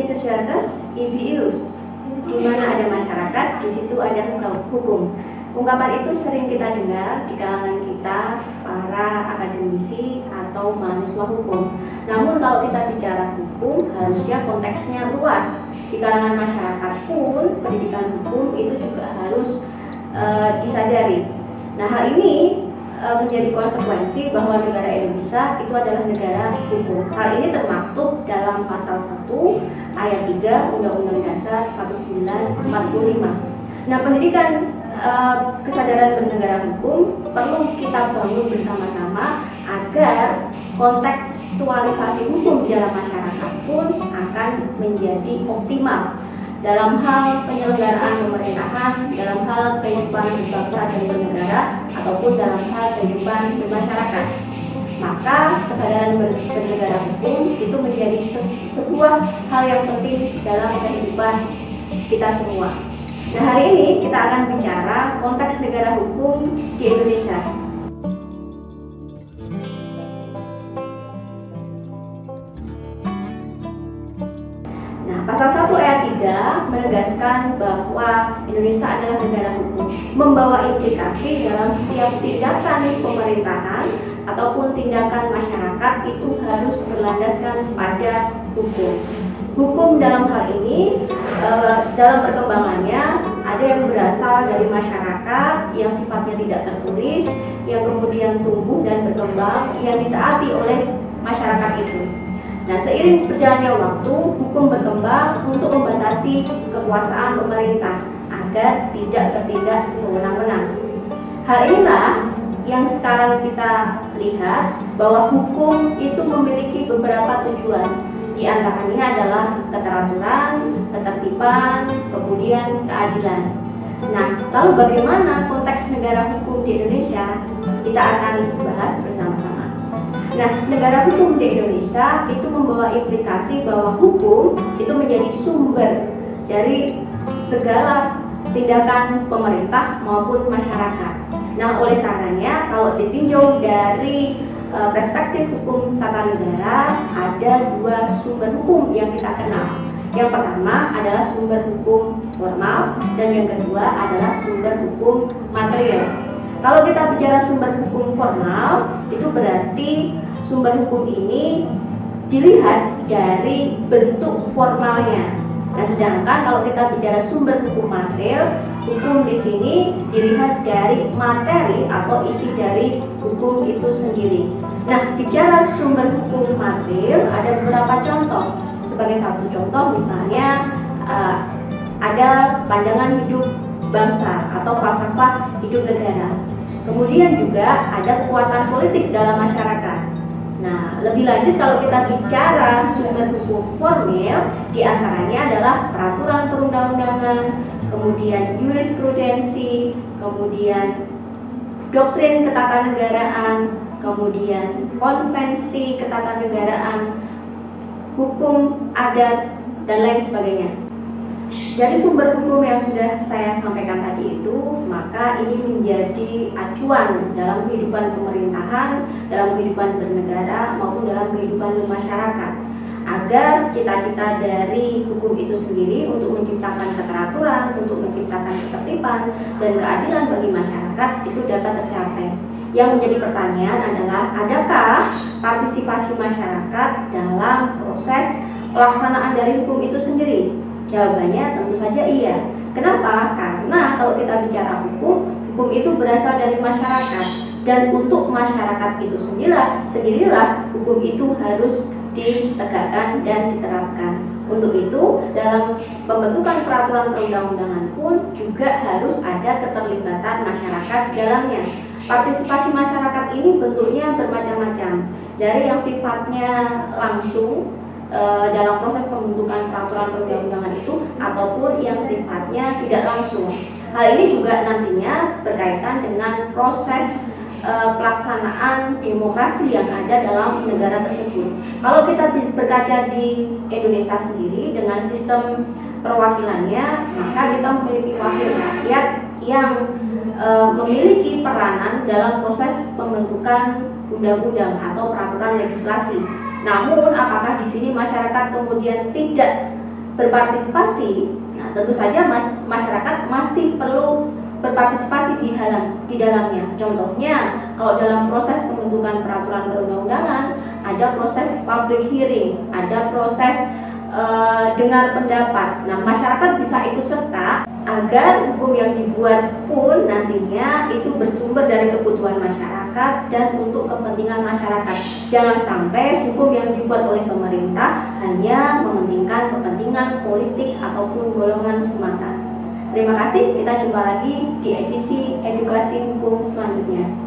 societas ibi ius. Di mana ada masyarakat, di situ ada hukum. Ungkapan itu sering kita dengar di kalangan kita, para akademisi atau mahasiswa hukum. Namun kalau kita bicara hukum, harusnya konteksnya luas. Di kalangan masyarakat pun, pendidikan hukum itu juga harus disadari. Nah, hal ini menjadi konsekuensi bahwa negara Indonesia itu adalah negara hukum. Hal ini termaktub dalam pasal 1 ayat 3 Undang-Undang Dasar 1945. Nah, pendidikan kesadaran bernegara hukum perlu kita bangun bersama-sama agar kontekstualisasi hukum di dalam masyarakat pun akan menjadi optimal dalam hal penyelenggaraan pemerintahan, dalam hal kehidupan berbangsa dan bernegara, ataupun dalam hal kehidupan bermasyarakat. Maka kesadaran bernegara hukum itu menjadi sebuah hal yang penting dalam kehidupan kita semua. Nah, hari ini kita akan bicara konteks negara hukum di Indonesia. Pasal 1 ayat 3 menegaskan bahwa Indonesia adalah negara hukum, membawa implikasi dalam setiap tindakan pemerintahan ataupun tindakan masyarakat itu harus berlandaskan pada hukum. Hukum dalam hal ini dalam perkembangannya ada yang berasal dari masyarakat yang sifatnya tidak tertulis, yang kemudian tumbuh dan berkembang, yang ditaati oleh masyarakat itu. Nah, seiring berjalannya waktu, hukum berkembang untuk membatasi kekuasaan pemerintah agar tidak bertindak sewenang-wenang. Hal inilah yang sekarang kita lihat bahwa hukum itu memiliki beberapa tujuan. Di antaranya adalah keteraturan, ketertiban, kemudian keadilan. Nah, lalu bagaimana konteks negara hukum di Indonesia? Kita akan bahas bersama-sama. Nah, negara hukum di Indonesia itu membawa implikasi bahwa hukum itu menjadi sumber dari segala tindakan pemerintah maupun masyarakat. Nah, oleh karenanya kalau ditinjau dari perspektif hukum tata negara, ada dua sumber hukum yang kita kenal. Yang pertama adalah sumber hukum formal dan yang kedua adalah sumber hukum material. Kalau kita bicara sumber hukum formal, itu berarti sumber hukum ini dilihat dari bentuk formalnya. Nah, sedangkan kalau kita bicara sumber hukum material, hukum di sini dilihat dari materi atau isi dari hukum itu sendiri. Nah, bicara sumber hukum material ada beberapa contoh. Sebagai satu contoh misalnya ada pandangan hidup bangsa atau falsafah hidup negara. Kemudian juga ada kekuatan politik dalam masyarakat. Nah, lebih lanjut kalau kita bicara sumber hukum formil, diantaranya adalah peraturan perundang-undangan, kemudian jurisprudensi, kemudian doktrin ketatanegaraan, kemudian konvensi ketatanegaraan, hukum adat, dan lain sebagainya. Dari sumber hukum yang sudah saya sampaikan tadi itu, maka ini menjadi acuan dalam kehidupan pemerintahan, dalam kehidupan bernegara, maupun dalam kehidupan bermasyarakat, agar cita-cita dari hukum itu sendiri untuk menciptakan keteraturan, untuk menciptakan ketertiban dan keadilan bagi masyarakat itu dapat tercapai. Yang menjadi pertanyaan adalah, adakah partisipasi masyarakat dalam proses pelaksanaan dari hukum itu sendiri? Jawabannya tentu saja iya. Kenapa? Karena kalau kita bicara hukum, hukum itu berasal dari masyarakat, dan untuk masyarakat itu sendirilah hukum itu harus ditegakkan dan diterapkan. Untuk itu, dalam pembentukan peraturan perundang-undangan pun juga harus ada keterlibatan masyarakat di dalamnya. Partisipasi masyarakat ini bentuknya bermacam-macam, dari yang sifatnya langsung dalam proses pembentukan peraturan perundang-undangan itu, ataupun yang sifatnya tidak langsung. Hal ini juga nantinya berkaitan dengan proses pelaksanaan demokrasi yang ada dalam negara tersebut. Kalau kita berkaca di Indonesia sendiri dengan sistem perwakilannya, maka kita memiliki wakil rakyat yang memiliki peranan dalam proses pembentukan undang-undang atau peraturan legislasi. Namun, apakah di sini masyarakat kemudian tidak berpartisipasi, nah tentu saja masyarakat masih perlu berpartisipasi di dalamnya. Contohnya, kalau dalam proses pembentukan peraturan perundang-undangan, ada proses public hearing, ada proses dengar pendapat. Nah, masyarakat bisa ikut serta agar hukum yang dibuat pun nantinya itu bersumber dari kebutuhan masyarakat dan untuk kepentingan masyarakat. Jangan sampai hukum yang dibuat oleh pemerintah hanya mementingkan kepentingan politik ataupun golongan semata. Terima kasih, kita jumpa lagi di edisi edukasi hukum selanjutnya.